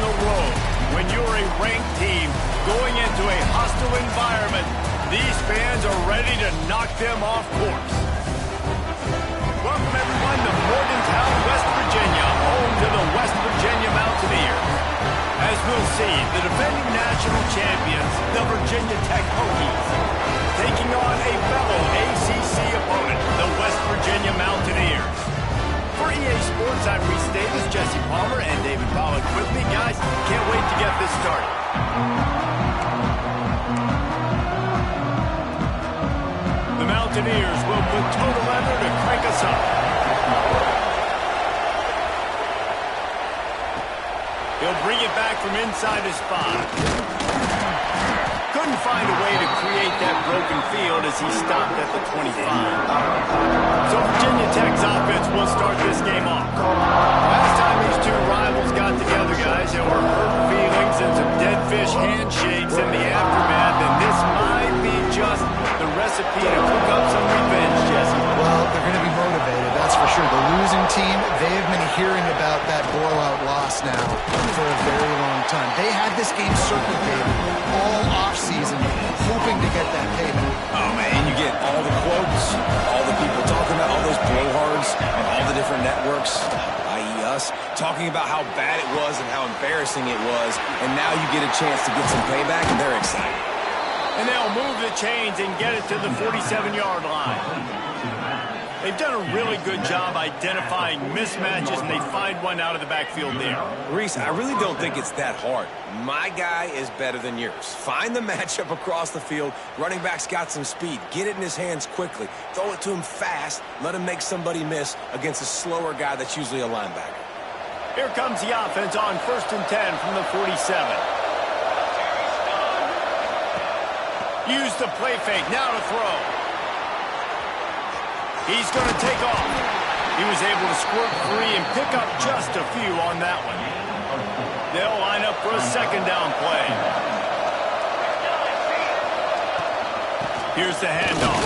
the road. When you're a ranked team going into a hostile environment, these fans are ready to knock them off course. Welcome, everyone, to Morgantown, West Virginia, home to the West Virginia Mountaineers. As we'll see, the defending national champions, the Virginia Tech Hokies, taking on a fellow ACC opponent, the West Virginia Mountaineers. For EA Sports, I'm Reese Davis, Jesse Palmer, and David Pollack with me. Guys, can't wait to get this started. The Mountaineers will put total effort to crank us up. He'll bring it back from inside his 5. Couldn't find a way to create that broken field as he stopped at the 25. So Virginia Tech's offense will start this game off. Last time these two rivals got together, guys, there were hurt feelings and some dead fish handshakes in the aftermath, and this might be just the recipe to cook up some revenge, Jesse. Well, they're going to be motivated, that's for sure. The losing team, they have been hearing about that blowout loss now for a very long time. They had this game circled, David, all offseason, hoping to get that payment. Oh, man, you get all the quotes, all the people talking about all those blowhards on all the different networks, i.e. us, talking about how bad it was and how embarrassing it was, and now you get a chance to get some payback, and they're excited. And they'll move the chains and get it to the 47-yard line. They've done a really good job identifying mismatches, and they find one out of the backfield there. Reese, I really don't think it's that hard. My guy is better than yours. Find the matchup across the field. Running back's got some speed. Get it in his hands quickly. Throw it to him fast. Let him make somebody miss against a slower guy that's usually a linebacker. Here comes the offense on 1st and 10 from the 47. Use the play fake. Now to throw. He's going to take off. He was able to squirt free and pick up just a few on that one. They'll line up for a second down play. Here's the handoff.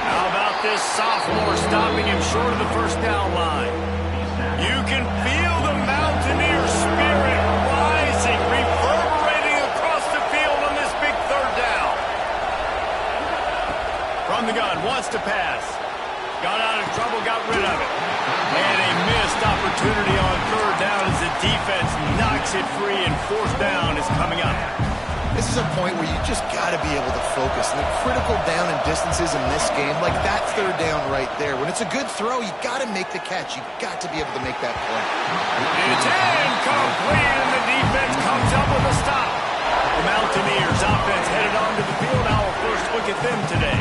How about this sophomore stopping him short of the first down line? You can feel the Mountaineer spirit rising, reverberating across the field on this big third down. From the gun, wants to pass. Got out of trouble, got rid of it. And a missed opportunity on third down as the defense knocks it free, and fourth down is coming up. This is a point where you just got to be able to focus. And the critical down and distances in this game, like that third down right there, when it's a good throw, you got to make the catch. You got to be able to make that play. It's incomplete, and the defense comes up with a stop. The Mountaineers offense headed onto the field. Now a first look at them today.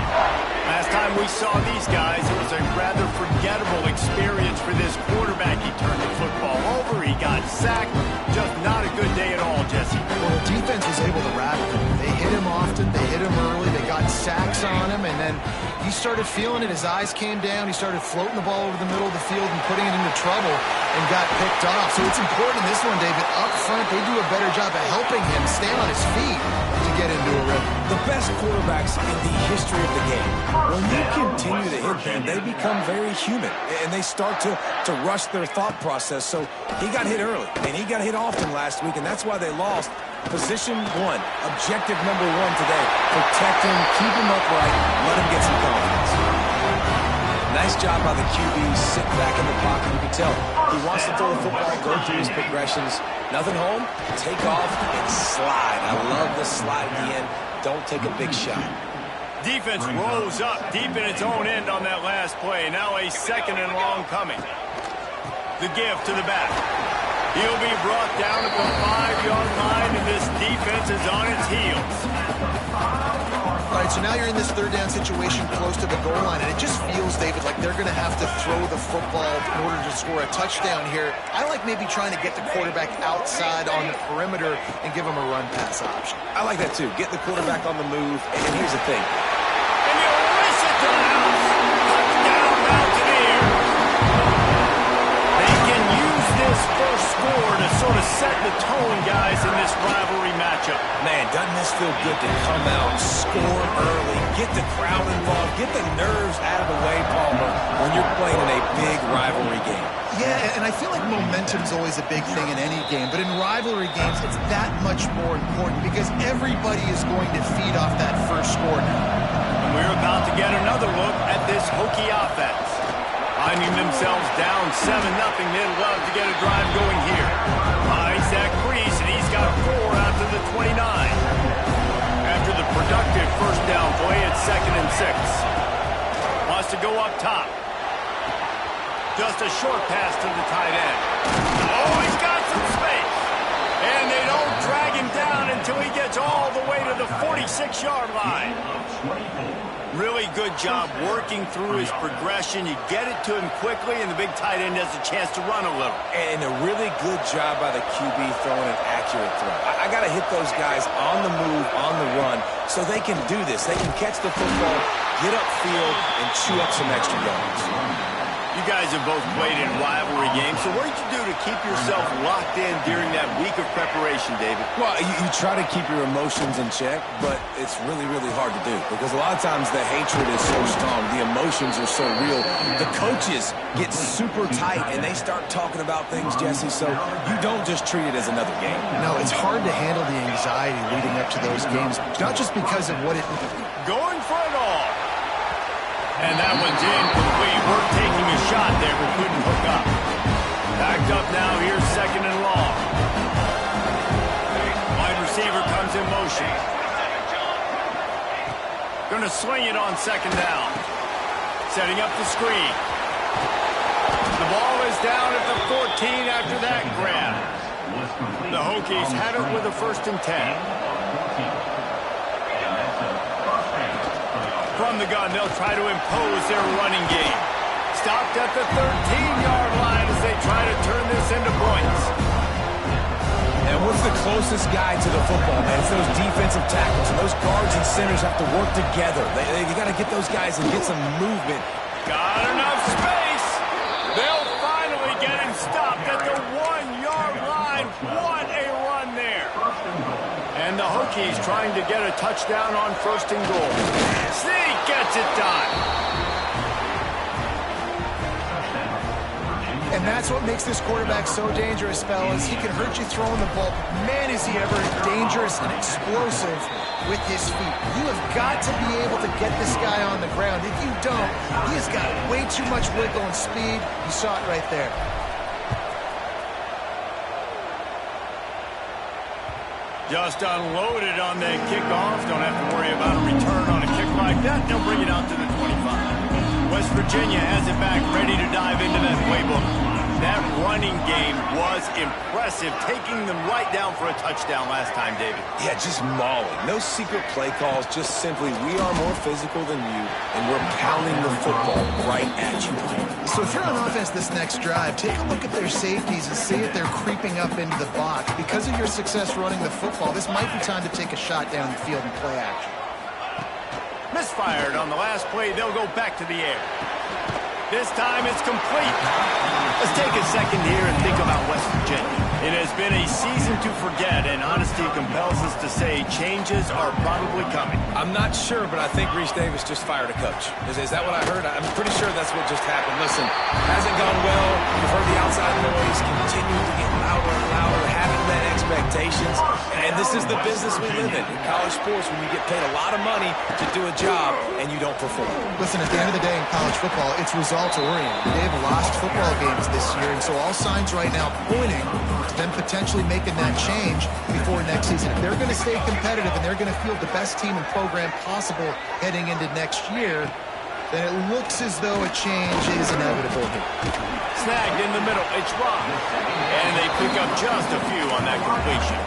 Last time we saw these guys, it was a rather forgettable experience for this quarterback. He turned the football over. He got sacked. Just not a good day at all, Jesse. Well, the defense was able to rattle him. They hit him often. They hit him early. They got sacks on him, and then he started feeling it. His eyes came down. He started floating the ball over the middle of the field and putting it into trouble and got picked off. So it's important in this one, David. Up front, they do a better job of helping him stay on his feet to get into a rhythm. The best quarterbacks in the history of the game, when you continue to hit them, they become very human, and they start to rush their thought process. So he got hit early, and he got hit often last week, and that's why they lost. Position one, objective number one today. Protect him, keep him upright, let him get some confidence. Nice job by the QB, sit back in the pocket. You can tell he wants to throw the football, go through his progressions. Nothing home, take off and slide. I love the slide at the end. Don't take a big shot. Defense rose up deep in its own end on that last play. Now a second and long coming. The give to the back. He'll be brought down at the 5-yard line, and this defense is on its heels. All right, so now you're in this third down situation close to the goal line, and it just feels, David, like they're going to have to throw the football in order to score a touchdown here. I like maybe trying to get the quarterback outside on the perimeter and give him a run-pass option. I like that, too. Get the quarterback on the move, and here's the thing. And you wish it to house. Touchdown, Mountaineers. They can use this first score to sort of setting the tone, guys, in this rivalry matchup. Man, doesn't this feel good to come out, score early, get the crowd involved, get the nerves out of the way, Palmer, when you're playing in a big rivalry game. Yeah, and I feel like momentum's always a big thing in any game, but in rivalry games, it's that much more important because everybody is going to feed off that first score now. And we're about to get another look at this Hokie offense. Finding themselves down 7-0, they'd love to get a drive going here. Finds that crease, and he's got 4 out to the 29. After the productive first down play, it's 2nd and 6. Wants to go up top. Just a short pass to the tight end. Oh, he's got some space. And they don't drag him down until he gets all the way to the 46-yard line. Really good job working through his progression. You get it to him quickly, and the big tight end has a chance to run a little. And a really good job by the QB throwing an accurate throw. I got to hit those guys on the move, on the run, so they can do this. They can catch the football, get upfield, and chew up some extra yards. You guys have both played in rivalry games, so what did you do to keep yourself locked in during that week of preparation, David? Well, you try to keep your emotions in check, but it's really, really hard to do because a lot of times the hatred is so strong, the emotions are so real. The coaches get super tight, and they start talking about things, Jesse, so you don't just treat it as another game. No, it's hard to handle the anxiety leading up to those games, not just because of what it... Going for it all. And that one's incomplete. We're taking a shot there, but couldn't hook up. Backed up now, here's 2nd and long. Wide receiver comes in motion. Gonna swing it on 2nd down. Setting up the screen. The ball is down at the 14 after that grab. The Hokies have it with a 1st and 10. From the gun, they'll try to impose their running game. Stopped at the 13-yard line as they try to turn this into points. And what's the closest guy to the football, man? It's those defensive tackles, and those guards and centers have to work together. You got to get those guys and get some movement. Got enough space. They'll finally get him stopped at the 1-yard line. What a run there. And the Hokies trying to get a touchdown on 1st and goal. Sneak gets it done. And that's what makes this quarterback so dangerous, fellas. He can hurt you throwing the ball. Man, is he ever dangerous and explosive with his feet. You have got to be able to get this guy on the ground. If you don't, he has got way too much wiggle and speed. You saw it right there. Just unloaded on that kickoff. Don't have to worry about a return on a kick like that. They'll bring it out to the 25. West Virginia has it back, ready to dive into that playbook. That running game was impressive, taking them right down for a touchdown last time, David. Yeah, just mauling. No secret play calls, just simply we are more physical than you, and we're pounding the football right at you. So if you're on offense this next drive, take a look at their safeties and see if they're creeping up into the box. Because of your success running the football, this might be time to take a shot down the field and play action. Misfired on the last play. They'll go back to the air. This time it's complete. Let's take a second here and think about West Virginia. It has been a season to forget, and honesty compels us to say changes are probably coming. I'm not sure, but I think Reese Davis just fired a coach. Is that what I heard? I'm pretty sure that's what just happened. Listen, hasn't gone well. You've heard the outside noise continuing to get louder and louder, haven't met expectations, and this is the business we live in college sports, when you get paid a lot of money to do a job and you don't perform. Listen, at the end of the day in college football, it's results-oriented. They've lost football games this year, and so all signs right now pointing to them potentially making that change before next season. If they're going to stay competitive and they're going to field the best team and program possible heading into next year, then it looks as though a change is inevitable here. Snagged in the middle, it's Rob. And they pick up just a few on that completion.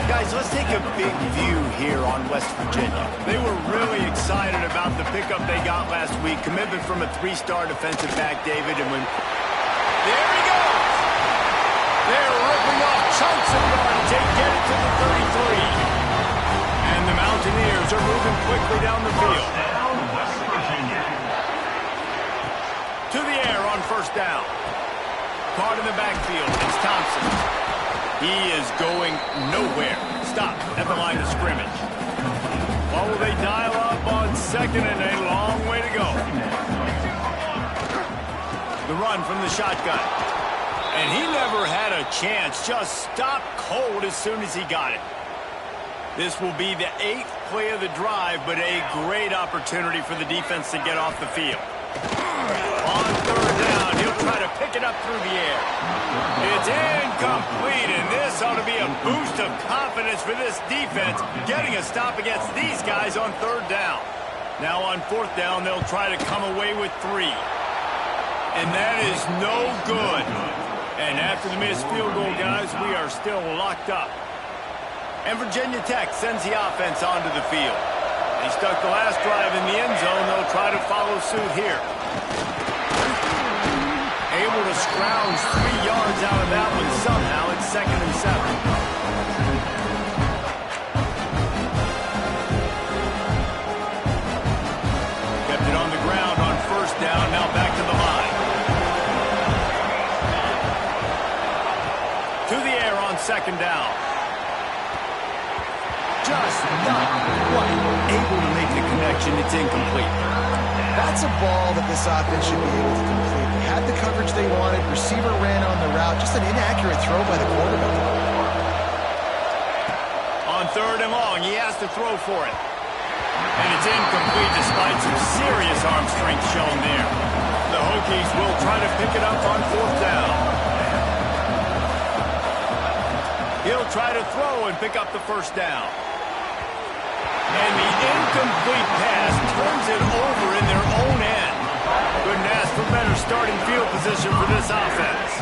Guys, let's take a big view here on West Virginia. They were really excited about the pickup they got last week. Commitment from a 3-star defensive back, David. And when... There he goes! They're ripping off chunks of yards. They get it to the 33. And the Mountaineers are moving quickly down the field. To the air on 1st down. Caught in the backfield. It's Thompson. He is going nowhere. Stop at the line of scrimmage. What will they dial up on second and a long way to go? The run from the shotgun. And he never had a chance. Just stopped cold as soon as he got it. This will be the 8th play of the drive, but a great opportunity for the defense to get off the field. On third down, he'll try to pick it up through the air. It's incomplete, and this ought to be a boost of confidence for this defense, getting a stop against these guys on third down. Now on fourth down, they'll try to come away with 3. And that is no good. And after the missed field goal, guys, we are still locked up. And Virginia Tech sends the offense onto the field. They stuck the last drive in the end zone. They'll try to follow suit here. Able to scrounge 3 yards out of that one somehow. It's 2nd and 7. Kept it on the ground on first down. Now back to the line. To the air on second down. Just not quite able to make the connection. It's incomplete. That's a ball that this offense should be able to complete. They had the coverage they wanted. Receiver ran on the route. Just an inaccurate throw by the quarterback. On third and long, he has to throw for it. And it's incomplete despite some serious arm strength shown there. The Hokies will try to pick it up on fourth down. He'll try to throw and pick up the first down. And the incomplete pass turns it over in their own end. Couldn't ask for better starting field position for this offense.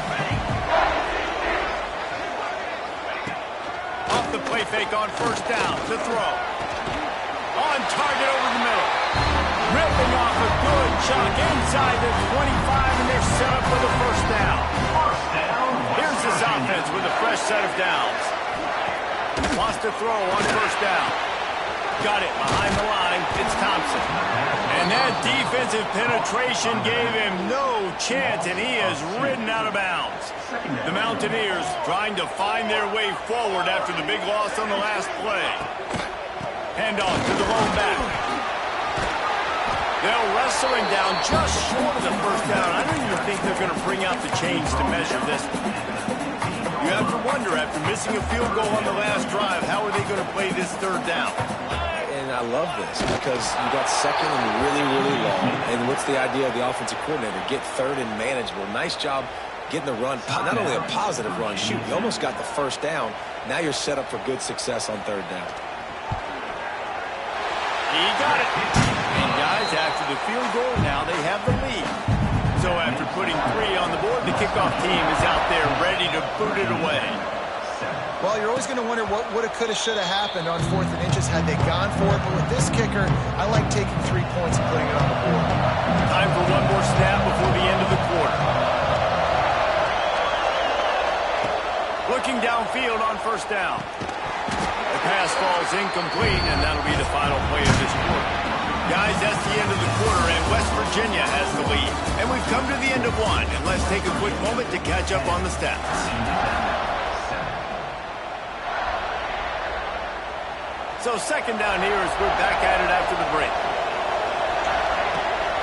Off the play fake on first down to throw. On target over the middle. Ripping off a good chunk inside the 25, and they're set up for the first down. Here's this offense with a fresh set of downs. Wants to throw on first down. Got it behind the line. It's Thompson. And that defensive penetration gave him no chance, and he is ridden out of bounds. The Mountaineers trying to find their way forward after the big loss on the last play. Handoff to the lone back. They'll wrestle him down just short of the first down. I don't even think they're going to bring out the chains to measure this. You have to wonder, after missing a field goal on the last drive, how are they going to play this third down? And I love this because you got second and really, really long. And what's the idea of the offensive coordinator? Get third and manageable. Nice job getting the run. Not only a positive run, shoot, you almost got the first down. Now you're set up for good success on third down. He got it. And guys, after the field goal, now they have the lead. So after putting 3 on the board, the kickoff team is out there ready to boot it away. Well, you're always going to wonder what woulda, coulda, shoulda happened on 4th and inches had they gone for it. But with this kicker, I like taking 3 points and putting it on the board. Time for one more snap before the end of the quarter. Looking downfield on first down. The pass falls incomplete, and that'll be the final play of this quarter. Guys, that's the end of the quarter, and West Virginia has the lead. And we've come to the end of one, and let's take a quick moment to catch up on the stats. So second down here as we're back at it after the break.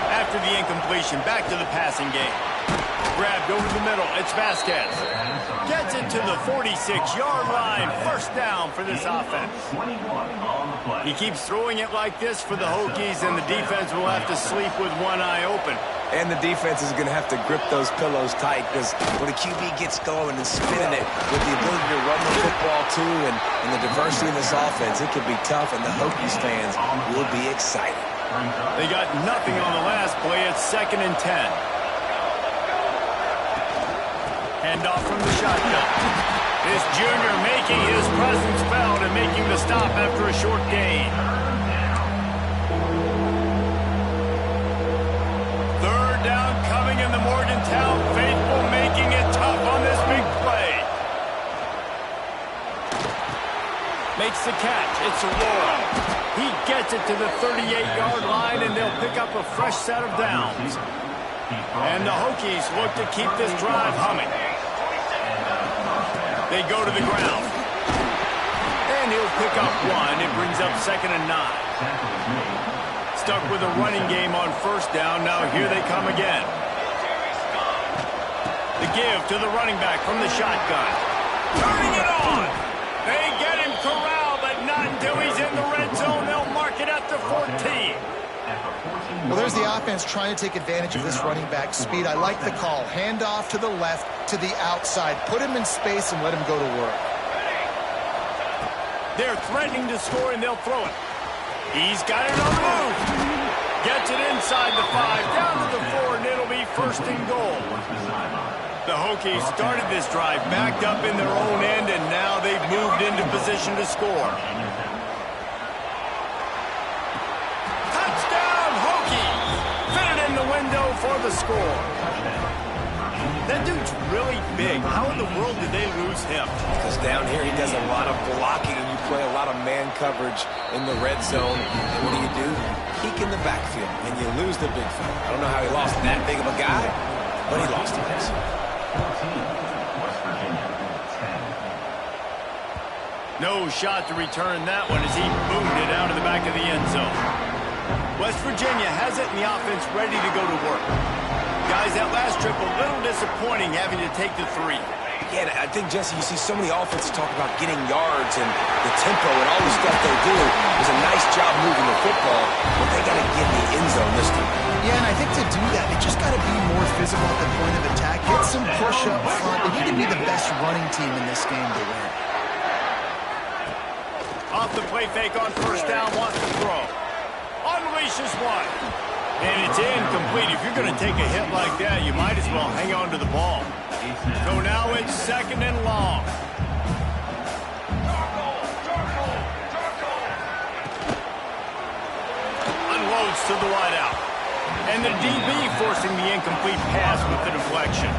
After the incompletion, back to the passing game. Grabbed over the middle, it's Vasquez. Gets it to the 46-yard line. First down for this offense. He keeps throwing it like this for the Hokies, and the defense will have to sleep with one eye open. And the defense is going to have to grip those pillows tight because when the QB gets going and spinning it with the ability to run the football too and the diversity in this offense, it could be tough, and the Hokies fans will be excited. They got nothing on the last play. It's 2nd and 10. Handoff from the shotgun. This junior making his presence felt and making the stop after a short gain. Third down coming in the Morgantown faithful, making it tough on this big play. Makes the catch. It's Aurora. He gets it to the 38-yard line, and they'll pick up a fresh set of downs. And the Hokies look to keep this drive humming. They go to the ground. And he'll pick up one. It brings up 2nd and 9. Stuck with a running game on 1st down. Now here they come again. The give to the running back from the shotgun. Turning it on. They get him corralled, but not until he's in the red zone. They'll mark it at the 14. Well, there's the offense trying to take advantage of this running back speed. I like the call. Hand off to the left, to the outside. Put him in space and let him go to work. They're threatening to score, and they'll throw it. He's got it on the move. Gets it inside the 5, down to the 4, and it'll be 1st and goal. The Hokies started this drive backed up in their own end, and now they've moved into position to score. Touchdown, Hokies! Fitted in the window for the score. That dude's really big. How in the world did they lose him? Because down here he does a lot of blocking, and you play a lot of man coverage in the red zone. And what do? Peek in the backfield, and you lose the big fella. I don't know how he lost that big of a guy, but he lost it. No shot to return that one as he boomed it out of the back of the end zone. West Virginia has it, and the offense ready to go to work. Guys, that last trip a little disappointing having to take the 3. Yeah, I think, Jesse, you see so many offenses talk about getting yards and the tempo and all the stuff they do. It was a nice job moving the football, but they got to get in the end zone this time. Yeah, and I think to do that, they just got to be more physical at the point of attack. Get some push up front. They need to be the best running team in this game to win. Off the play fake on 1st down, wants to throw. Unleashes one. And it's incomplete. If you're going to take a hit like that, you might as well hang on to the ball. So now it's 2nd and long. Unloads to the wideout. And the DB forcing the incomplete pass with the deflection.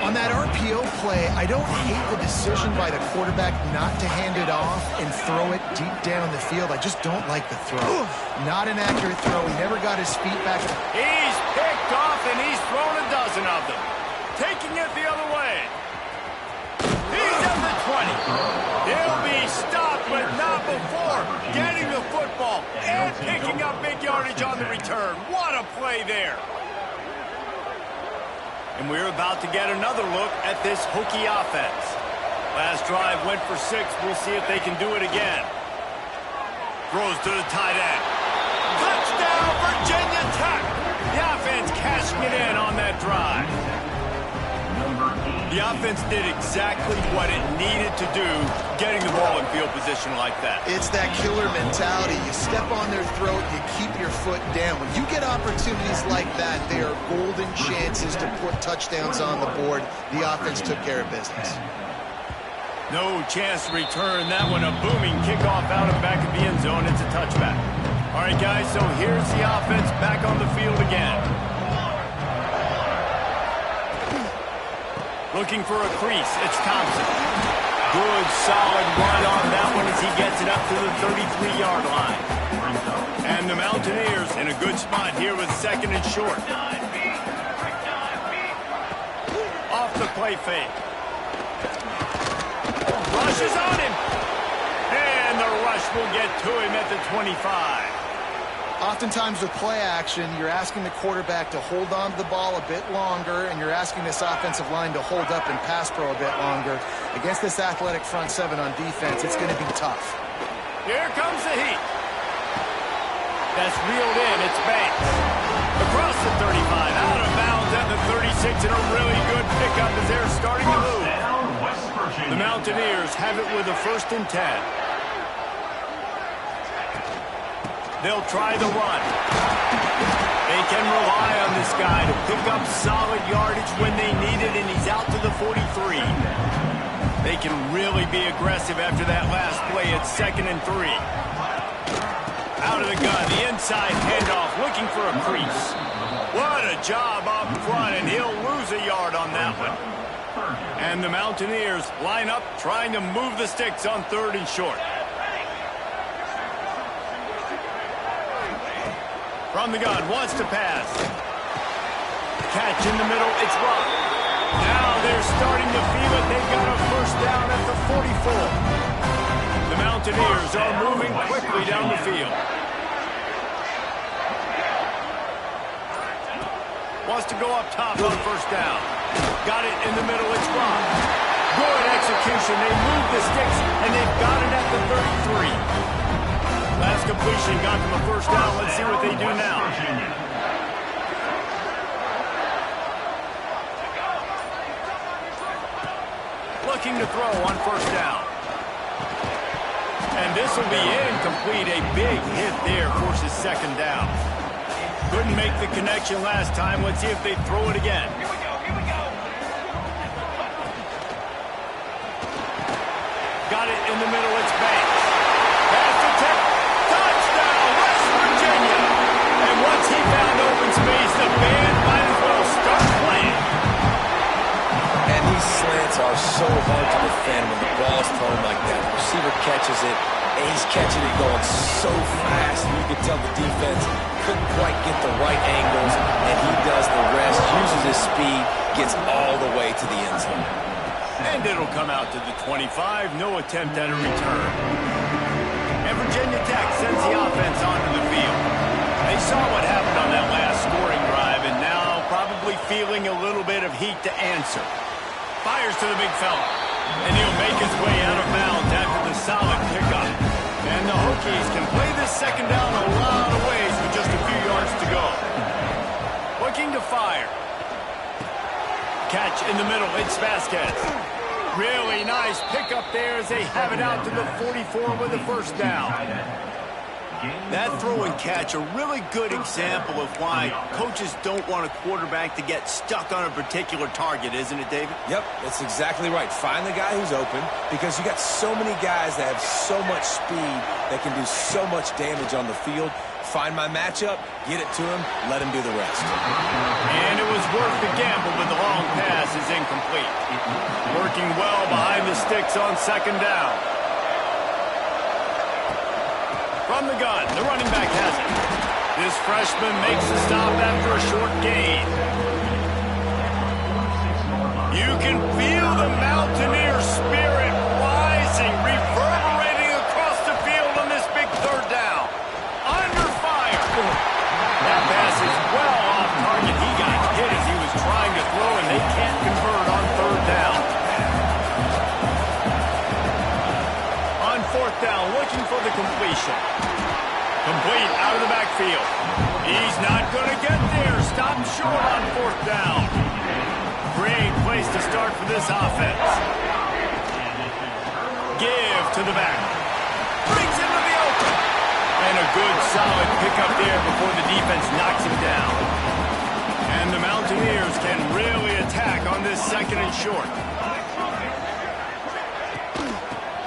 On that RPO play, I don't hate the decision by the quarterback not to hand it off and throw it deep down the field. I just don't like the throw. Not an accurate throw. He never got his feet back. He's picked off, and he's thrown a dozen of them. Taking it the other way. He's at the 20. He'll be stopped, but not before getting the football and picking up big yardage on the return. What a play there. And we're about to get another look at this Hokie offense. Last drive went for 6. We'll see if they can do it again. Throws to the tight end. Touchdown, Virginia Tech. The offense cashing it in on that drive. The offense did exactly what it needed to do, getting the ball in field position like that. It's that killer mentality. You step on their throat, you keep your foot down. When you get opportunities like that, they are golden chances to put touchdowns on the board. The offense took care of business. No chance to return that one. A booming kickoff out of the back of the end zone. It's a touchback. All right, guys, so here's the offense back on the field again. Looking for a crease. It's Thompson. Good, solid run on that one as he gets it up to the 33-yard line. And the Mountaineers in a good spot here with 2nd and short. Off the play fake. Rush is on him. And the rush will get to him at the 25. Oftentimes with play action, you're asking the quarterback to hold on to the ball a bit longer, and you're asking this offensive line to hold up and pass pro a bit longer. Against this athletic front 7 on defense, it's going to be tough. Here comes the heat. That's reeled in. It's Banks. Across the 35, out of bounds at the 36, and a really good pickup as they're starting to move. The Mountaineers have it with a 1st and 10. They'll try the run. They can rely on this guy to pick up solid yardage when they need it, and he's out to the 43. They can really be aggressive after that last play. It's 2nd and 3. Out of the gun, the inside handoff, looking for a crease. What a job up front, and he'll lose a yard on that one. And the Mountaineers line up, trying to move the sticks on 3rd and short. From the gun, wants to pass. catch in the middle. It's blocked. Now they're starting to feel it. They've got a first down at the 44. The Mountaineers are moving quickly down the field. Wants to go up top on first down. Got it in the middle. It's blocked. Good execution. They move the sticks, and they've got it at the 33. Last completion got them a first down. Let's see what they do now. Looking to throw on first down. And this will be incomplete. A big hit there forces second down. Couldn't make the connection last time. Let's see if they throw it again. Got it in the middle. It's Banks. Pass to Tech. Touchdown, West Virginia. And once he found open space, the band might as well start playing. And these slants are so hard to defend when the ball's thrown like that. The receiver catches it, and he's catching it going so fast. You can tell the defense couldn't quite get the right angles, and he does the rest, uses his speed, gets all the way to the end zone. And it'll come out to the 25. No attempt at a return. And Virginia Tech sends the offense onto the field. They saw what happened on that last scoring drive, and now probably feeling a little bit of heat to answer. Fires to the big fella. And he'll make his way out of bounds after the solid pickup. And the Hokies can play this second down a lot of ways with just a few yards to go. Looking to fire. Catch in the middle. It's Vasquez. Really nice pickup there as they have it out to the 44 with a first down. That throw and catch, a really good example of why coaches don't want a quarterback to get stuck on a particular target, isn't it, David? Yep, that's exactly right. Find the guy who's open, because you got so many guys that have so much speed that can do so much damage on the field. Find my matchup, get it to him, let him do the rest. And it was worth the gamble, but the long pass is incomplete. Working well behind the sticks on second down. From the gun, the running back has it. This freshman makes the stop after a short gain. You can feel the Mountaineer spirit rising, reverberating across the field on this big third down. Under fire. That pass is well off target. He got hit as he was trying to throw, and they can't convert on third down. On fourth down, looking for the completion. Complete out of the backfield. He's not going to get there. Stopped short on fourth down. Great place to start for this offense. Give to the back. Brings into the open. And a good solid pickup there before the defense knocks him down. And the Mountaineers can really attack on this second and short.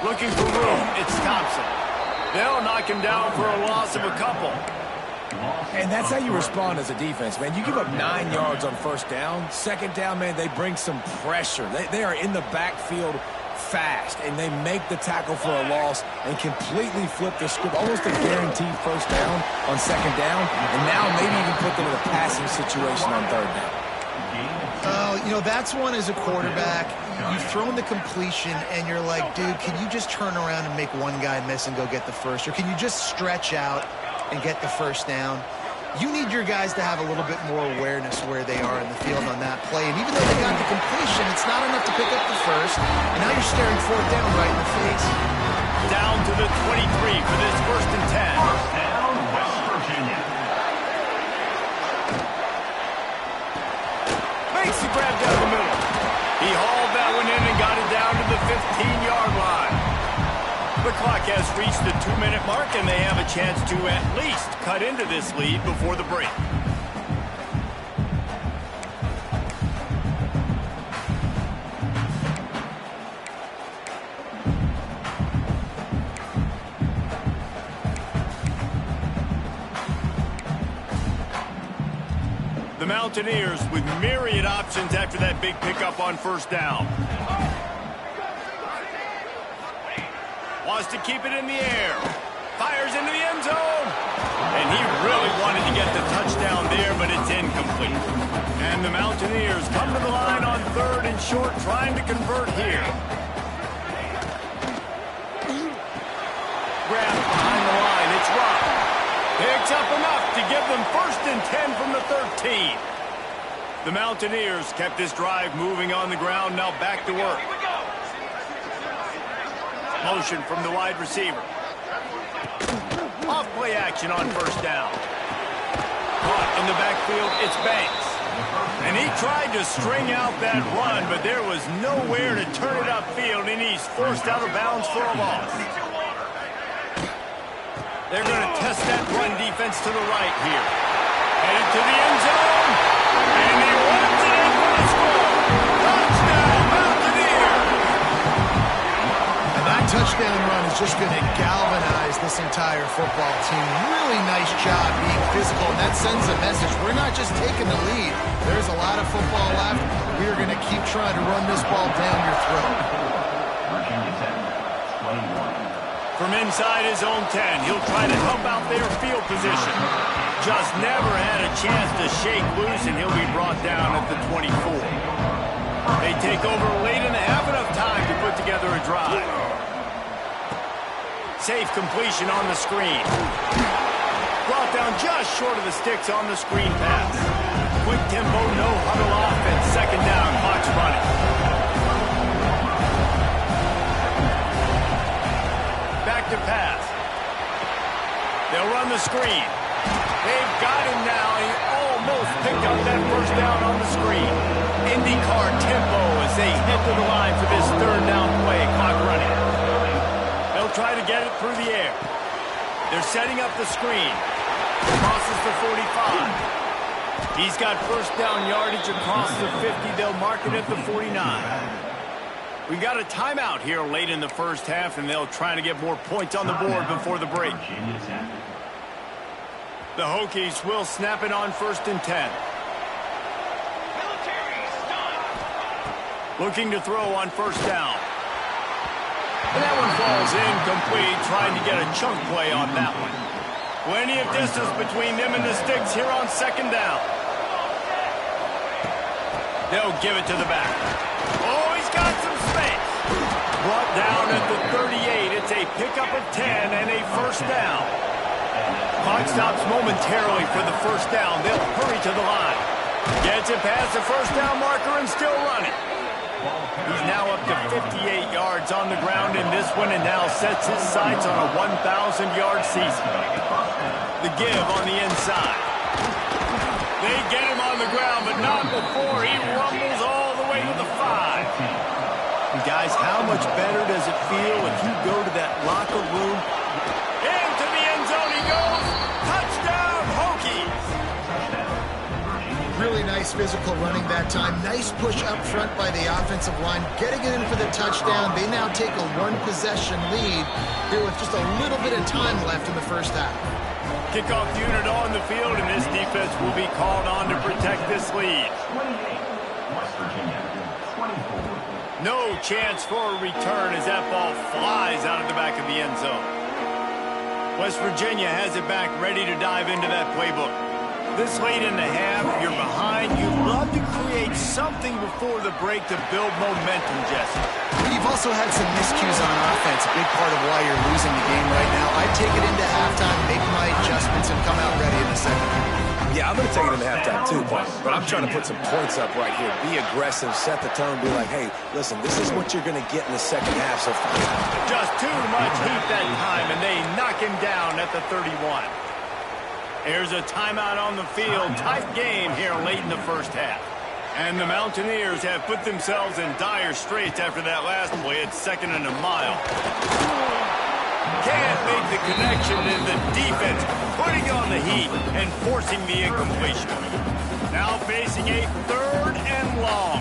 Looking for room. It's Thompson. They'll knock him down for a loss of a couple. And that's how you respond as a defense, man. You give up 9 yards on first down. Second down, man, they bring some pressure. They are in the backfield fast, and they make the tackle for a loss and completely flip the script. Almost a guaranteed first down on second down, and now maybe even put them in a passing situation on third down. You know, that's one as a quarterback. You've thrown the completion, and you're like, dude, can you just turn around and make one guy miss and go get the first? Or can you just stretch out and get the first down? You need your guys to have a little bit more awareness where they are in the field on that play. And even though they got the completion, it's not enough to pick up the first. And now you're staring fourth down right in the face. Down to the 23 for this first and 10. First down, West Virginia. Makes the grab down the middle. He hauled that one in and got it down to the 15-yard line. The clock has reached the 2-minute mark, and they have a chance to at least cut into this lead before the break. The Mountaineers with myriad options after that big pickup on first down. Wants to keep it in the air. Fires into the end zone. And he really wanted to get the touchdown there, but it It's incomplete. And the Mountaineers come to the line on 3rd and short, trying to convert here. Grabbed behind the line. It's Rock. Picks up enough to give them 1st and 10 from the 13. The Mountaineers kept this drive moving on the ground. Now back to work. Motion from the wide receiver. Off play action on 1st down. Caught in the backfield, it's Banks. And he tried to string out that run, but there was nowhere to turn it upfield, and he's forced out of bounds for a loss. They're going to test that run defense to the right here. Headed to the end zone, and he runs it in for the score. Touchdown, Mountaineers! And that touchdown run is just going to galvanize this entire football team. Really nice job being physical, and that sends a message. We're not just taking the lead. There's a lot of football left. We are going to keep trying to run this ball down your throat. Virginia Tech, 21. From inside his own 10, he'll try to help out their field position. Just never had a chance to shake loose, and he'll be brought down at the 24. They take over late in the half, enough time to put together a drive. Safe completion on the screen. Brought down just short of the sticks on the screen pass. Quick tempo, no huddle offense. 2nd down, clock's running. Back to pass. They'll run the screen. They've got him now. He almost picked up that 1st down on the screen. IndyCar tempo as they head to the line for this 3rd down play. Clock running. They'll try to get it through the air. They're setting up the screen. Crosses the 45. He's got 1st down yardage across the 50. They'll mark it at the 49. We got a timeout here late in the 1st half, and they'll try to get more points on the board before the break. The Hokies will snap it on 1st and 10. Looking to throw on 1st down. And that one falls incomplete, trying to get a chunk play on that one. Plenty of distance between them and the sticks here on 2nd down. They'll give it to the back. Oh, he's got some space. Brought down at the 38. It's a pickup of 10 and a 1st down. Clock stops momentarily for the 1st down. They'll hurry to the line. Gets it past the 1st down marker and still running. He's now up to 58 yards on the ground in this one and now sets his sights on a 1,000-yard season. The give on the inside. They get him on the ground, but not before he rumbles all the way to the 5. And guys, how much better does it feel if you go to that locker room? Into the end zone he goes. Touchdown, Hokies! Really nice physical running that time. Nice push up front by the offensive line. Getting it in for the touchdown. They now take a 1-possession lead here with just a little bit of time left in the 1st half. Kickoff unit on the field, and this defense will be called on to protect this lead. West Virginia, 24. No chance for a return as that ball flies out of the back of the end zone. West Virginia has it back, ready to dive into that playbook. This late in the half, you're behind. You'd love to create something before the break to build momentum, Jesse. You've also had some miscues on offense, a big part of why you're losing the game right now. I'd take it into halftime, make my adjustments, and come out ready in the 2nd. Yeah, I'm going to take it into halftime too, but I'm trying to put some points up right here. Be aggressive, set the tone, be like, hey, listen, this is what you're going to get in the 2nd half, so fight. Just too much heat that time, and they knock him down at the 31. Here's a timeout on the field. Tight game here late in the 1st half. And the Mountaineers have put themselves in dire straits after that last play at 2nd and a mile. Can't make the connection, and the defense putting on the heat and forcing the incompletion. Now facing a 3rd and long.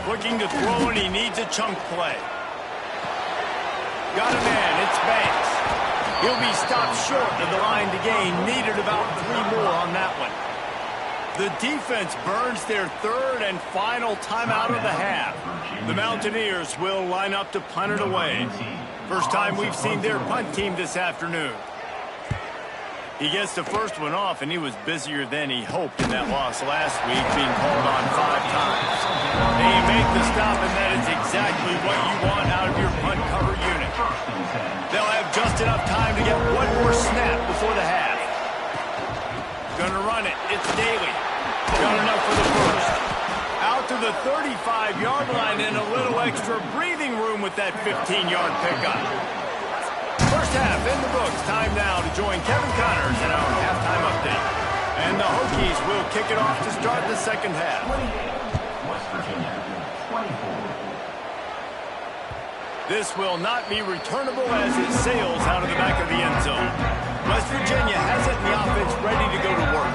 Looking to throw, and he needs a chunk play. Got a man, it's Banks. He'll be stopped short of the line to gain. Needed about 3 more on that one. The defense burns their 3rd and final timeout of the half. The Mountaineers will line up to punt it away. First time we've seen their punt team this afternoon. He gets the first one off, and he was busier than he hoped in that loss last week, being called on 5 times. They make the stop, and that is exactly what you want out of your punt cover unit. They'll have just enough time to get one more snap before the half. Gonna run it. It's Daly. Got enough for the first. Out to the 35-yard line and a little extra breathing room with that 15-yard pickup. First half in the books. Time now to join Kevin Connors in our halftime update. And the Hokies will kick it off to start the second half. West Virginia, 24. This will not be returnable as it sails out of the back of the end zone. West Virginia has it in the offense ready to go to work.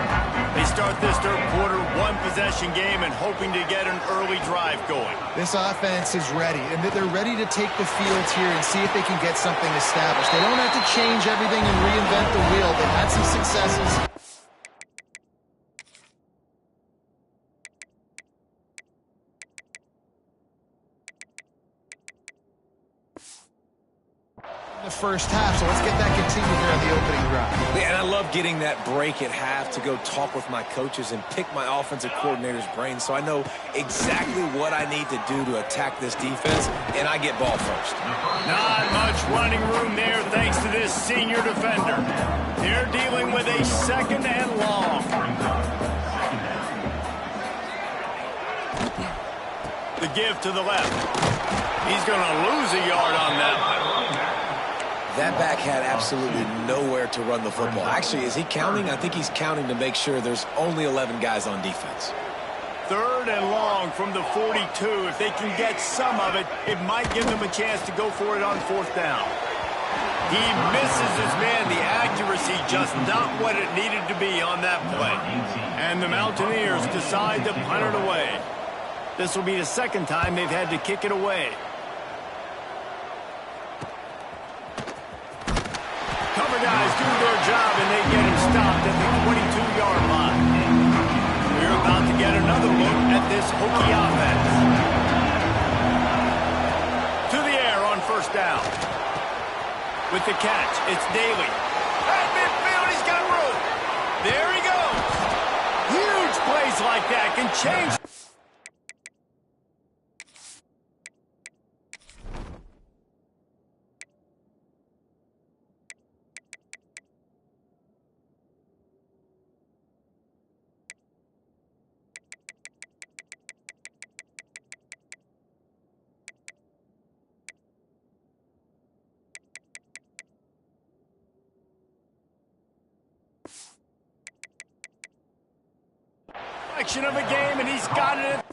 They start this third quarter one-possession game and hoping to get an early drive going. This offense is ready, and they're ready to take the field here and see if they can get something established. They don't have to change everything and reinvent the wheel. They've had some successes. The first half, so let's get that continued here on the opening drive. Yeah, and I love getting that break at half to go talk with my coaches and pick my offensive coordinator's brain so I know exactly what I need to do to attack this defense, and I get ball first. Not much running room there thanks to this senior defender. They're dealing with a second and long. The give to the left. He's going to lose a yard on that one. That back had absolutely nowhere to run the football. Actually, is he counting? I think he's counting to make sure there's only 11 guys on defense. Third and long from the 42. If they can get some of it, it might give them a chance to go for it on fourth down. He misses his man. The accuracy just not what it needed to be on that play. And the Mountaineers decide to punt it away. This will be the second time they've had to kick it away. Cover guys do their job, and they get him stopped at the 22-yard line. We're about to get another look at this Hokie offense. To the air on first down. With the catch, it's Daly. At midfield, he's got room. There he goes. Huge plays like that can change. Of a game, and he's got it.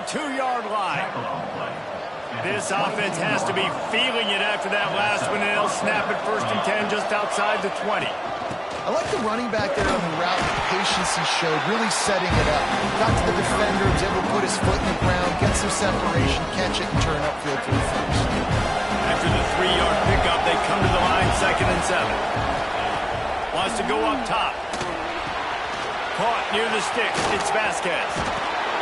Two-yard line. This offense has to be feeling it after that last one, and they'll snap it first and 10 just outside the 20. I like the running back there on the route, the patience he showed, really setting it up. Got to the defender, was able to put his foot in the ground, get some separation, catch it, and turn upfield for the first. After the 3-yard pickup, they come to the line, second and 7. Wants to go up top. Caught near the sticks. It's Vasquez.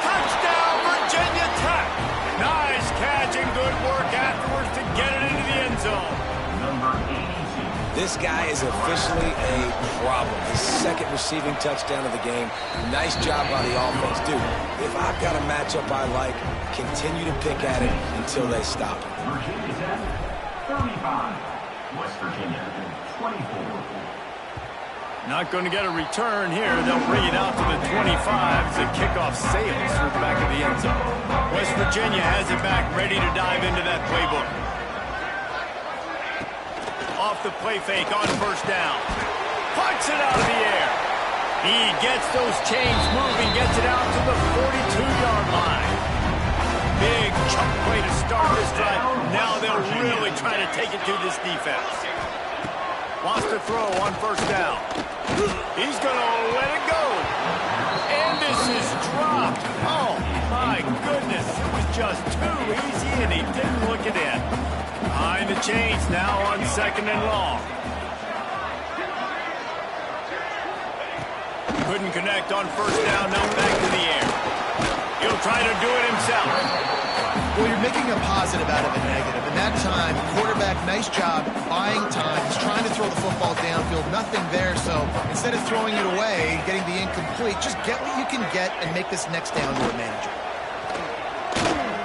Touchdown, Virginia Tech! Nice catch and good work afterwards to get it into the end zone. Number 82. This guy is officially a problem. His second receiving touchdown of the game. Nice job by the offense. Dude, if I've got a matchup I like, continue to pick at it until they stop it. Virginia Tech, 35. West Virginia, 24. Not going to get a return here. They'll bring it out to the 25 as the kickoff sails through the back of the end zone. West Virginia has it back, ready to dive into that playbook. Off the play fake on first down. Puts it out of the air. He gets those chains moving, gets it out to the 42-yard line. Big chunk play to start this drive. Now they'll really try to take it to this defense. Wants to throw on first down. He's going to let it go. And this is dropped. Oh, my goodness. It was just too easy, and he didn't look it in. change now on 2nd and long. Couldn't connect on 1st down, now back to the air. He'll try to do it himself. Well, you're making a positive out of a negative. And that time, quarterback, nice job buying time. He's trying to throw the football downfield. Nothing there, so instead of throwing it away, getting the incomplete, just get what you can get and make this next down more manageable.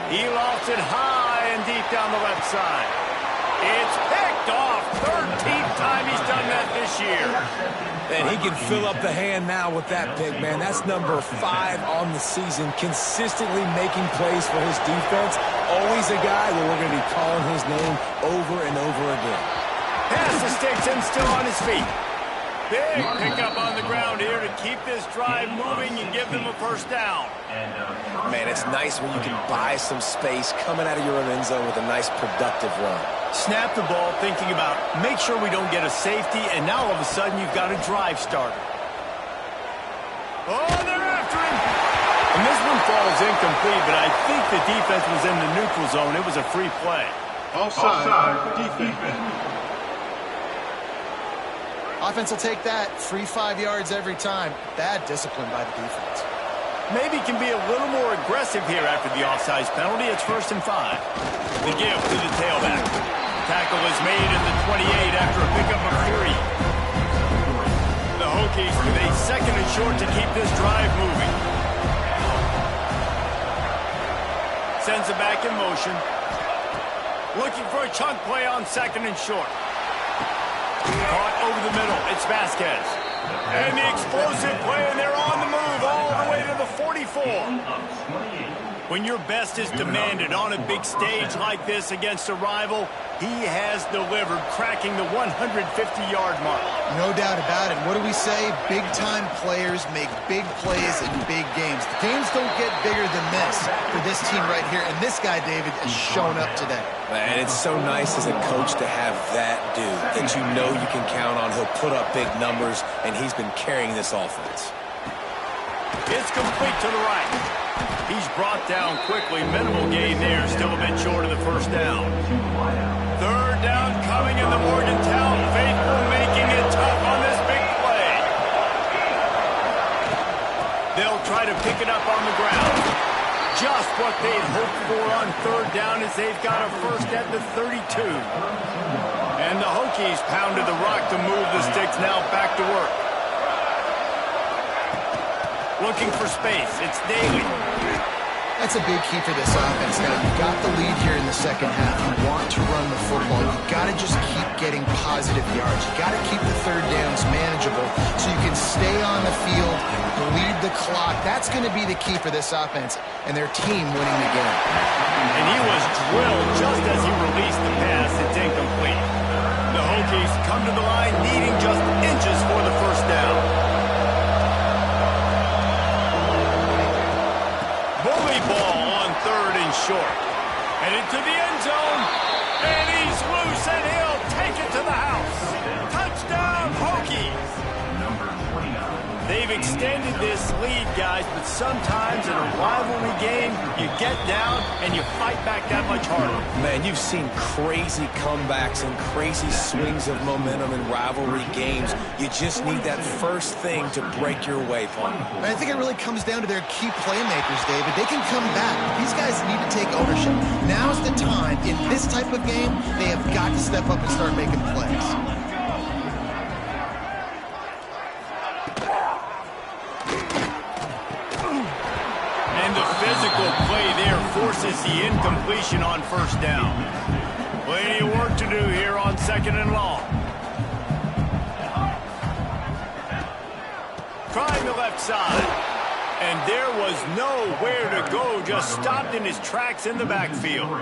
He lofts it high and deep down the left side. It's picked off. 13th time he's done that this year. And he can fill up the hand now with that pick, man. That's number 5 on the season, consistently making plays for his defense. Always a guy where we're going to be calling his name over and over again. Pass the sticks and still on his feet. Big pickup on the ground here to keep this drive moving and give them a 1st down. Man, it's nice when you can buy some space coming out of your own end zone with a nice productive run. Snap the ball thinking about make sure we don't get a safety, and now all of a sudden you've got a drive starter. Oh, they're after him. And this one falls incomplete, but I think the defense was in the neutral zone. It was a free play. Offside defense. Offense will take that. Free 5 yards every time. Bad discipline by the defense. Maybe can be a little more aggressive here after the offsides penalty. It's 1st and 5. The give to the tailback. Tackle is made in the 28 after a pickup of 3. The Hokies with a 2nd and short to keep this drive moving. Sends it back in motion. Looking for a chunk play on 2nd and short. Caught over the middle. It's Vasquez. And the explosive play, and they're on the move all the way to the 44. When your best is demanded on a big stage like this against a rival, he has delivered, cracking the 150-yard mark. No doubt about it. What do we say? Big-time players make big plays in big games. The games don't get bigger than this for this team right here, and this guy, David, has shown up today. Man, it's so nice as a coach to have that dude that you know you can count on. He'll put up big numbers, and he's been carrying this offense. It's complete to the right. He's brought down quickly. Minimal gain there. Still a bit short of the 1st down. 3rd down coming in the Morgantown faithful, making it tough on this big play. They'll try to pick it up on the ground. Just what they'd hoped for on 3rd down as they've got a 1st at the 32. And the Hokies pounded the rock to move the sticks now back to work. Looking for space. It's Daly. That's a big key for this offense. Now, you've got the lead here in the 2nd half. You want to run the football. You've got to just keep getting positive yards. You've got to keep the 3rd downs manageable so you can stay on the field, bleed the clock. That's going to be the key for this offense and their team winning the game. And he was drilled just as he released the pass. It's incomplete. The Hokies come to the line needing just inches for the 1st down. Bully ball on 3rd and short. And into the end zone. And he's loose, and he'll take it to the house. Touchdown, Hokies. Number 29. They've extended this lead, guys, but sometimes in a rivalry game, you get down and you fight back that much harder. Man, you've seen crazy comebacks and crazy swings of momentum in rivalry games. You just need that first thing to break your way, Paul. And I think it really comes down to their key playmakers, David. They can come back. These guys need to take ownership. Now's the time. In this type of game, they have got to step up and start making plays. And the physical play there forces the incompletion on 1st down. Plenty of work to do here on 2nd and long. Trying the left side. And there was nowhere to go, just stopped in his tracks in the backfield.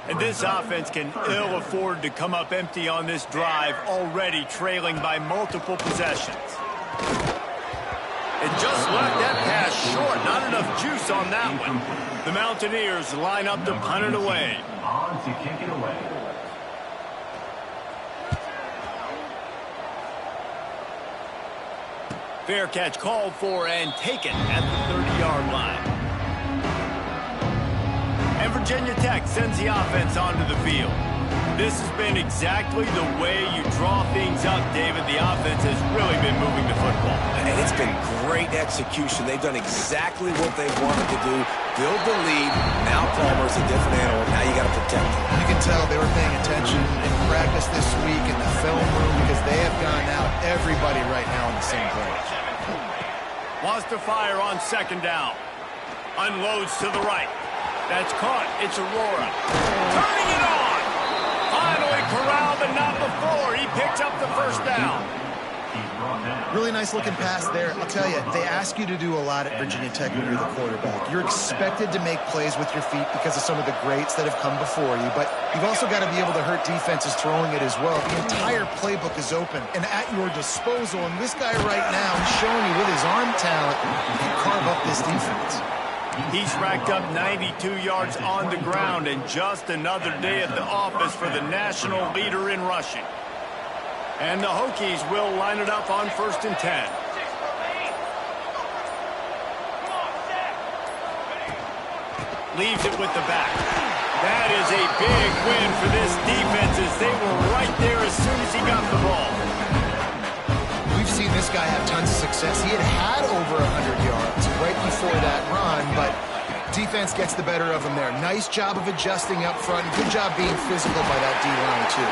And this offense can ill afford to come up empty on this drive, already trailing by multiple possessions. It just left that pass short. Not enough juice on that one. The Mountaineers line up to punt it away. On to kick it away. Fair catch called for and taken at the 30-yard line. And Virginia Tech sends the offense onto the field. This has been exactly the way you draw things up, David. The offense has really been moving the football. And it's been great execution. They've done exactly what they wanted to do. Build the lead. Now Palmer's a different animal. Now you got to protect him. You can tell they were paying attention in practice this week in the film room because they have gone out everybody right now on the same page. Wants to fire on second down. Unloads to the right. That's caught. It's Aurora. Turning it on. Finally corralled, but not before. He picks up the first down. Really nice looking pass there. I'll tell you, they ask you to do a lot at Virginia Tech when you're the quarterback. You're expected to make plays with your feet because of some of the greats that have come before you, but you've also got to be able to hurt defenses throwing it as well. The entire playbook is open and at your disposal, and this guy right now is showing you with his arm talent, he can carve up this defense. He's racked up 92 yards on the ground, and just another day at the office for the national leader in rushing. And the Hokies will line it up on 1st and 10. Leaves it with the back. That is a big win for this defense as they were right there as soon as he got the ball. We've seen this guy have tons of success. He had over 100 yards right before that run, but defense gets the better of him there. Nice job of adjusting up front. Good job being physical by that D-line, too.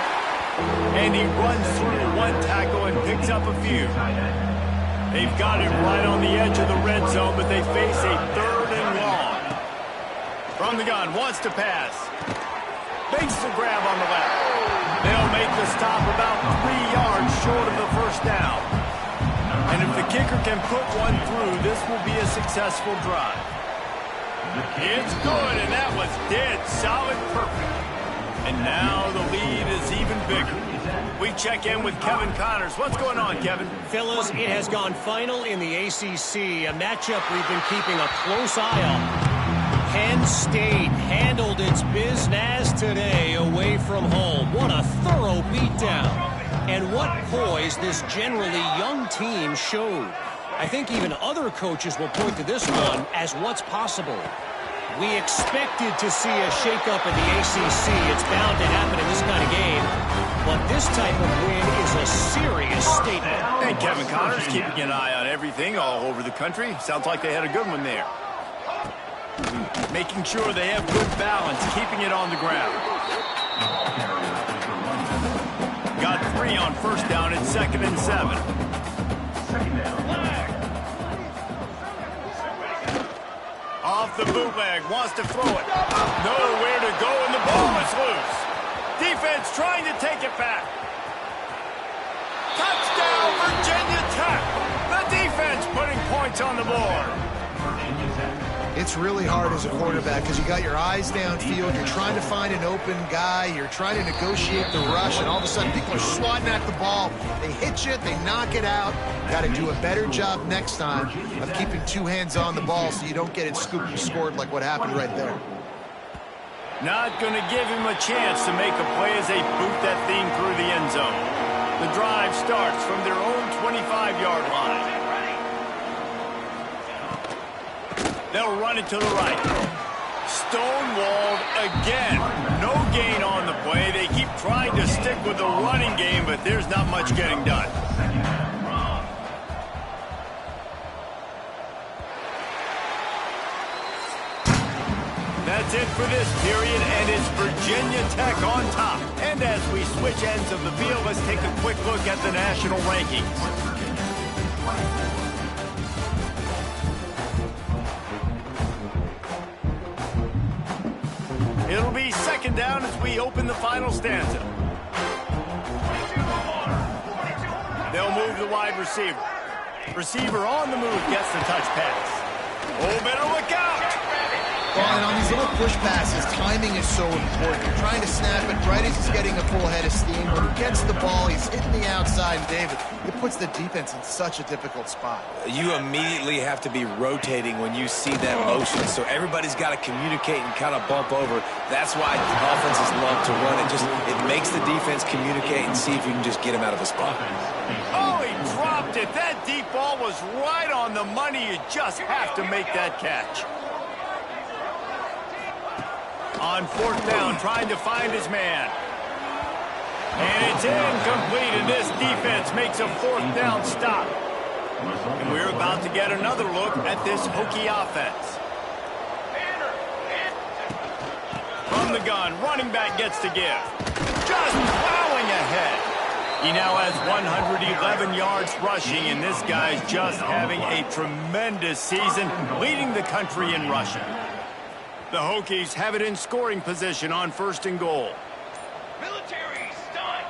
And he runs through one tackle and picks up a few. They've got him right on the edge of the red zone, but they face a 3rd and long. From the gun, wants to pass. Makes the grab on the left. They'll make the stop about 3 yards short of the first down. And if the kicker can put one through, this will be a successful drive. It's good, and that was dead solid perfect. And now the lead is even bigger. We check in with Kevin Connors. What's going on, Kevin? Fellas, it has gone final in the ACC, a matchup we've been keeping a close eye on. Penn State handled its business today away from home. What a thorough beatdown. And what poise this generally young team showed. I think even other coaches will point to this one as what's possible. We expected to see a shakeup in the ACC. It's bound to happen in this kind of game. But this type of win is a serious statement. Hey, Kevin Connors keeping an eye on everything all over the country. Sounds like they had a good one there. Making sure they have good balance, keeping it on the ground. Got 3 on first down. It's 2nd and 7. Off the bootleg, wants to throw it. Nowhere to go, and the ball is loose. Defense trying to take it back. Touchdown, Virginia Tech. The defense putting points on the board. It's really hard as a quarterback because you got your eyes downfield. You're trying to find an open guy. You're trying to negotiate the rush, and all of a sudden people are swatting at the ball. They hit you. They knock it out. Got to do a better job next time of keeping 2 hands on the ball so you don't get it scooped and scored like what happened right there. Not going to give him a chance to make a play as they boot that thing through the end zone. The drive starts from their own 25-yard line. They'll run it to the right. Stonewalled again. No gain on the play. They keep trying to stick with the running game, but there's not much getting done. That's it for this period, and it's Virginia Tech on top. And as we switch ends of the field, let's take a quick look at the national rankings. It'll be 2nd down as we open the final stanza. They'll move the wide receiver. Receiver on the move gets the touch pass. Oh, better look out! Well, and on these little push passes, timing is so important. You're trying to snap it right as he's getting a full head of steam. When he gets the ball, he's hitting the outside. David, it puts the defense in such a difficult spot. You immediately have to be rotating when you see that motion, so everybody's got to communicate and kind of bump over. That's why offenses love to run it. It makes the defense communicate and see if you can just get him out of a spot. Oh, he dropped it. That deep ball was right on the money. You just have to make that catch. On 4th down, trying to find his man. And it's incomplete, and this defense makes a fourth down stop. And we're about to get another look at this Hokie offense. From the gun, running back gets to give. Just plowing ahead. He now has 111 yards rushing, and this guy's just having a tremendous season, leading the country in rushing. The Hokies have it in scoring position on 1st and goal. Military stunt.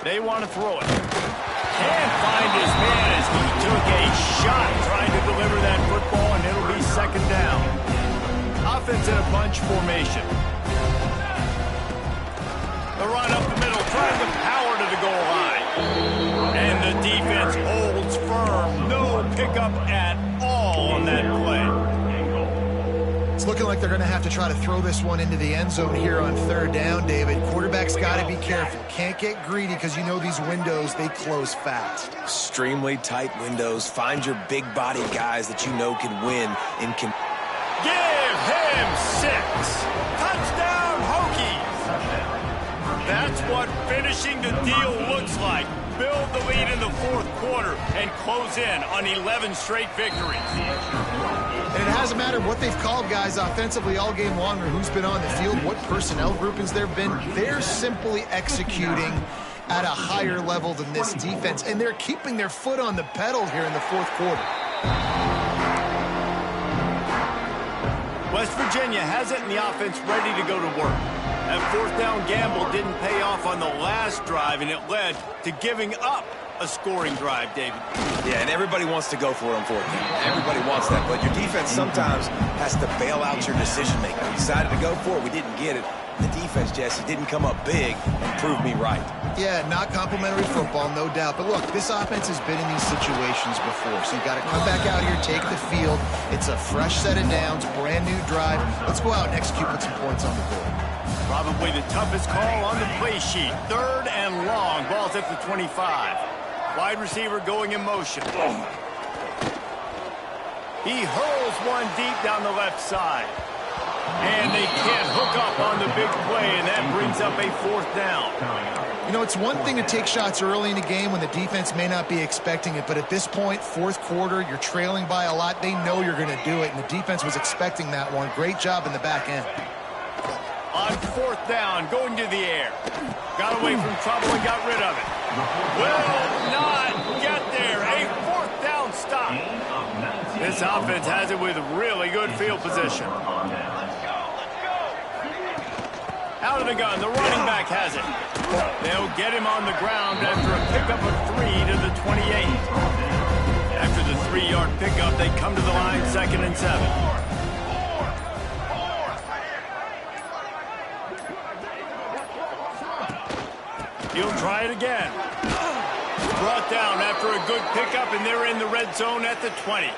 They want to throw it. Can't find his man as he took a shot trying to deliver that football, and it'll be 2nd down. Offense in a bunch formation. The run up the middle, trying to power to the goal line. And the defense holds firm. No pickup at all on that play. It's looking like they're going to have to try to throw this one into the end zone here on 3rd down, David. Quarterback's got to be careful. Can't get greedy because you know these windows, they close fast. Extremely tight windows. Find your big-body guys that you know can win and can... Give him 6. Touchdown, Hokies. That's what finishing the deal looks like. Build the lead in the 4th quarter and close in on 11 straight victories. And it hasn't mattered what they've called guys offensively all game long or who's been on the field, what personnel groupings there have been. They're simply executing at a higher level than this defense, and they're keeping their foot on the pedal here in the 4th quarter. West Virginia has it, and the offense ready to go to work. That 4th down gamble didn't pay off on the last drive, and it led to giving up a scoring drive, David. Yeah, and everybody wants to go for it on 4th down. Everybody wants that, but your defense sometimes has to bail out your decision-making. We decided to go for it. We didn't get it. The defense, Jesse, didn't come up big and prove me right. Yeah, not complimentary football, no doubt. But look, this offense has been in these situations before, so you got to come back out here, take the field. It's a fresh set of downs, brand new drive. Let's go out and execute with some points on the board. Probably the toughest call on the play sheet. 3rd and long. Ball's at the 25. Wide receiver going in motion. He hurls one deep down the left side. And they can't hook up on the big play, and that brings up a 4th down. You know, it's one thing to take shots early in the game when the defense may not be expecting it, but at this point, 4th quarter, you're trailing by a lot. They know you're going to do it, and the defense was expecting that one. Great job in the back end. On 4th down, going to the air. Got away from trouble and got rid of it. Will not get there. A 4th down stop. This offense has it with really good field position. Out of the gun, the running back has it. They'll get him on the ground after a pickup of 3 to the 28. After the 3-yard pickup, they come to the line 2nd and 7. He'll try it again. Brought down after a good pickup, and they're in the red zone at the 20.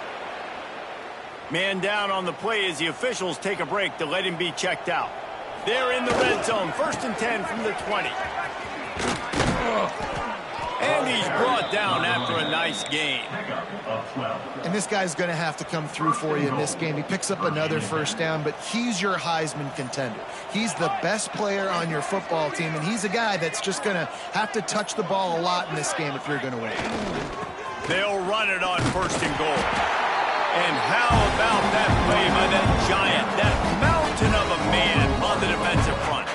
Man down on the play as the officials take a break to let him be checked out. They're in the red zone, 1st and 10 from the 20. And he's brought down after a nice gain. And this guy's going to have to come through for you in this game. He picks up another 1st down, but he's your Heisman contender. He's the best player on your football team, and he's a guy that's just going to have to touch the ball a lot in this game if you're going to win. They'll run it on 1st and goal. And how about that play by that giant, that mountain of a man on the defensive front?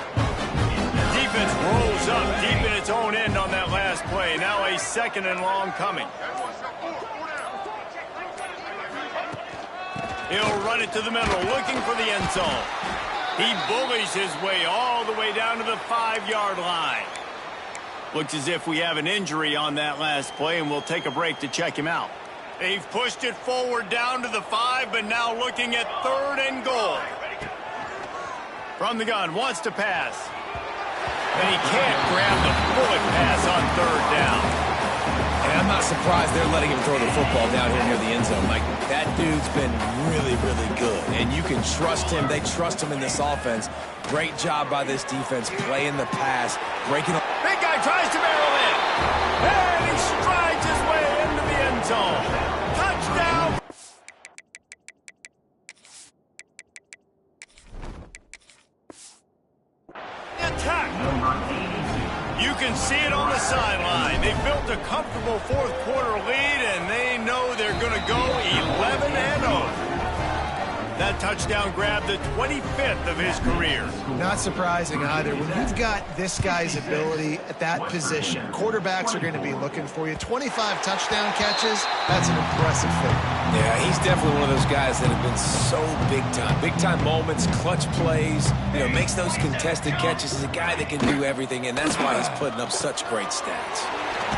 Defense rolls up deep in its own end on that last play. Now a 2nd and long coming. He'll run it to the middle, looking for the end zone. He bullies his way all the way down to the 5-yard line. Looks as if we have an injury on that last play, and we'll take a break to check him out. They've pushed it forward down to the 5, but now looking at 3rd and goal. From the gun, wants to pass. And he can't grab the bullet pass on 3rd down. And I'm not surprised they're letting him throw the football down here near the end zone. Like, that dude's been really, really good. And you can trust him. They trust him in this offense. Great job by this defense playing the pass, breaking up. Big guy tries to barrel in. And he strides his way into the end zone. Touchdown. can see it on the sideline. They built a comfortable fourth-quarter lead, and they know they're going to go 11-0. That touchdown grabbed the 25th of his career. Not surprising either. When you've got this guy's ability at that position, quarterbacks are going to be looking for you. 25 touchdown catches, that's an impressive thing. Yeah, he's definitely one of those guys that have been so big time. Big time moments, clutch plays, makes those contested catches. He's a guy that can do everything, and that's why he's putting up such great stats.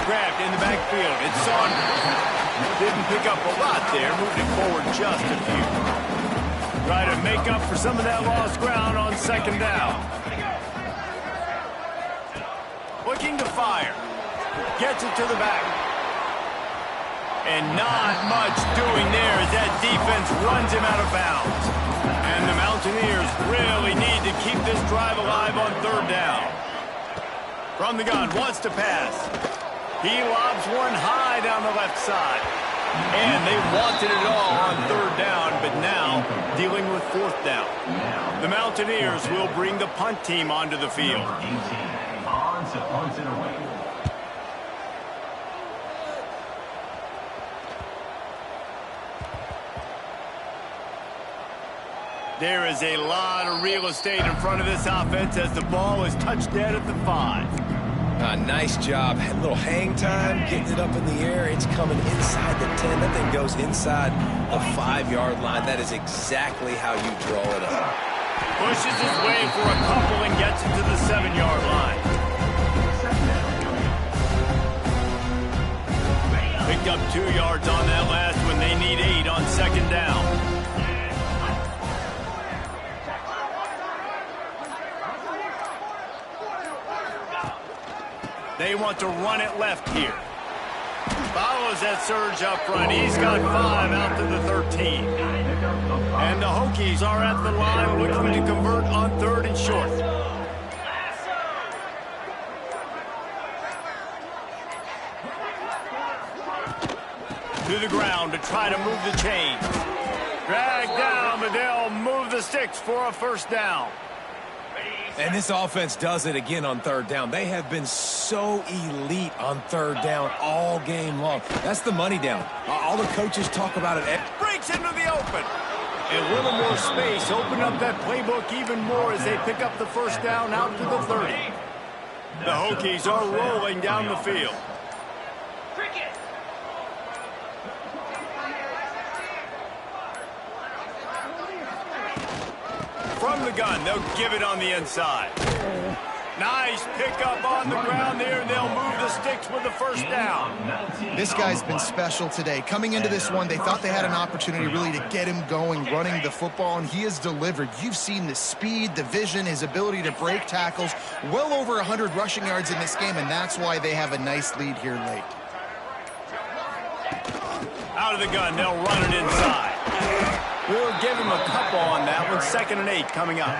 Grabbed in the backfield. It's Saunders. Didn't pick up a lot there, moved it forward just a few. Try to make up for some of that lost ground on second down. Looking to fire. Gets it to the back. And not much doing there as that defense runs him out of bounds. And the Mountaineers really need to keep this drive alive on third down. From the gun, wants to pass. He lobs one high down the left side. And they wanted it all on third down, but now dealing with fourth down. The Mountaineers will bring the punt team onto the field. There is a lot of real estate in front of this offense as the ball is touched dead at the 5. Nice job. A little hang time, getting it up in the air. It's coming inside the 10. That thing goes inside the 5-yard line. That is exactly how you draw it up. Pushes his way for a couple and gets it to the 7-yard line. Picked up 2 yards on that last one. They need 8 on second down. They want to run it left here. Follows that surge up front. He's got 5 out to the 13. And the Hokies are at the line looking to convert on third and short. To the ground to try to move the chains. Drag down, but they'll move the sticks for a first down. And this offense does it again on third down. They have been so elite on third down all game long. That's the money down. All the coaches talk about it. Breaks into the open. A little more space. Open up that playbook even more as they pick up the first down out to the 30. The Hokies are rolling down the field. From the gun, they'll give it on the inside. Nice pickup on the ground there, and they'll move the sticks with the first down. This guy's been special today. Coming into this one, they thought they had an opportunity really to get him going, running the football, and he has delivered. You've seen the speed, the vision, his ability to break tackles. Well over 100 rushing yards in this game, and that's why they have a nice lead here late. Out of the gun, they'll run it inside. We'll give him a couple on that one. 2nd and 8 coming up.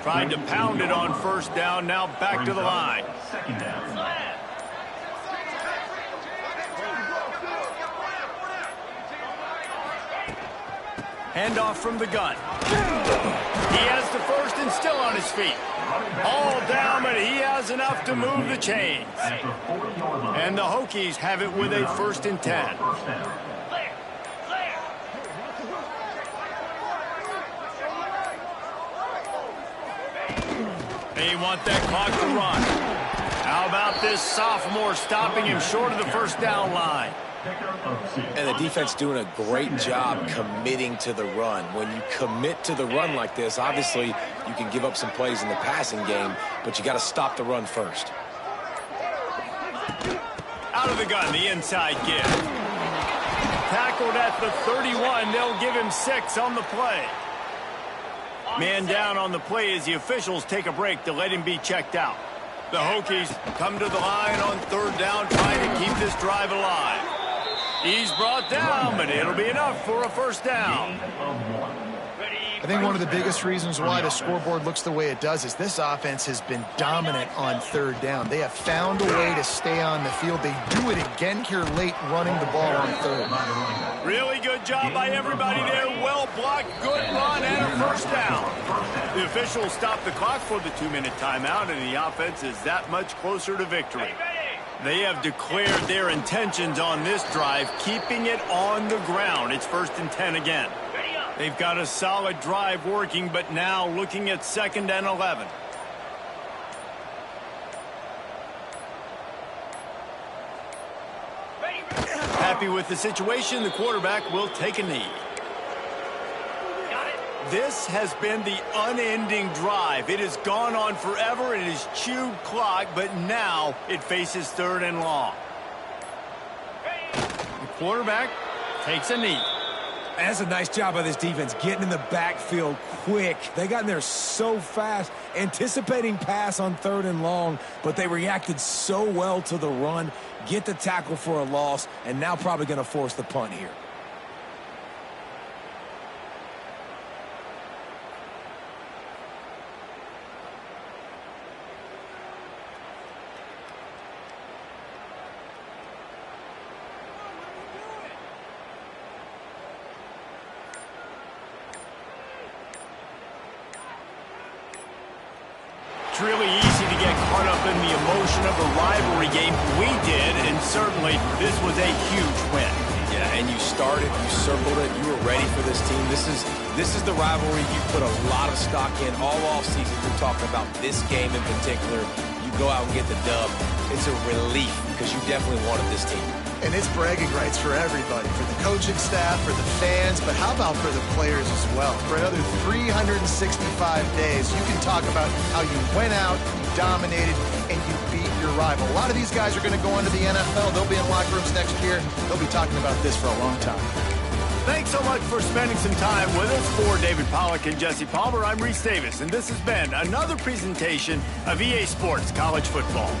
Tried to pound it on first down. Now back to the line. Handoff from the gun. He has the first and still on his feet. All down, but he has enough to move the chains. And the Hokies have it with a 1st and 10. They want that clock to run. How about this sophomore stopping him short of the first down line? And the defense doing a great job committing to the run. When you commit to the run like this, obviously you can give up some plays in the passing game, but you got to stop the run first. Out of the gun, the inside give. Tackled at the 31. They'll give him 6 on the play. Man down on the play as the officials take a break to let him be checked out. The Hokies come to the line on third down, trying to keep this drive alive. He's brought down, but it'll be enough for a first down. I think one of the biggest reasons why the scoreboard looks the way it does is this offense has been dominant on third down. They have found a way to stay on the field. They do it again here late, running the ball on third. Really good job by everybody there. Well blocked, good run, and a first down. The officials stopped the clock for the 2-minute timeout, and the offense is that much closer to victory. They have declared their intentions on this drive, keeping it on the ground. It's 1st and 10 again. They've got a solid drive working, but now looking at 2nd and 11. Happy with the situation, the quarterback will take a knee. This has been the unending drive. It has gone on forever. It has chewed clock, but now it faces 3rd and long. The quarterback takes a knee. That's a nice job by this defense, getting in the backfield quick. They got in there so fast, anticipating pass on 3rd and long, but they reacted so well to the run, get the tackle for a loss, and now probably going to force the punt here. It's really easy to get caught up in the emotion of a rivalry game. We did, and certainly this was a huge win. Yeah, and you started, you circled it, you were ready for this team. This is the rivalry you put a lot of stock in all offseason. You're talking about this game in particular. You go out and get the dub. It's a relief because you definitely wanted this team. And it's bragging rights for everybody, for the coaching staff, for the fans, but how about for the players as well? For another 365 days, you can talk about how you went out, you dominated, and you beat your rival. A lot of these guys are going to go into the NFL. They'll be in locker rooms next year. They'll be talking about this for a long time. Thanks so much for spending some time with us. For David Pollack and Jesse Palmer, I'm Reese Davis, and this has been another presentation of EA Sports College Football.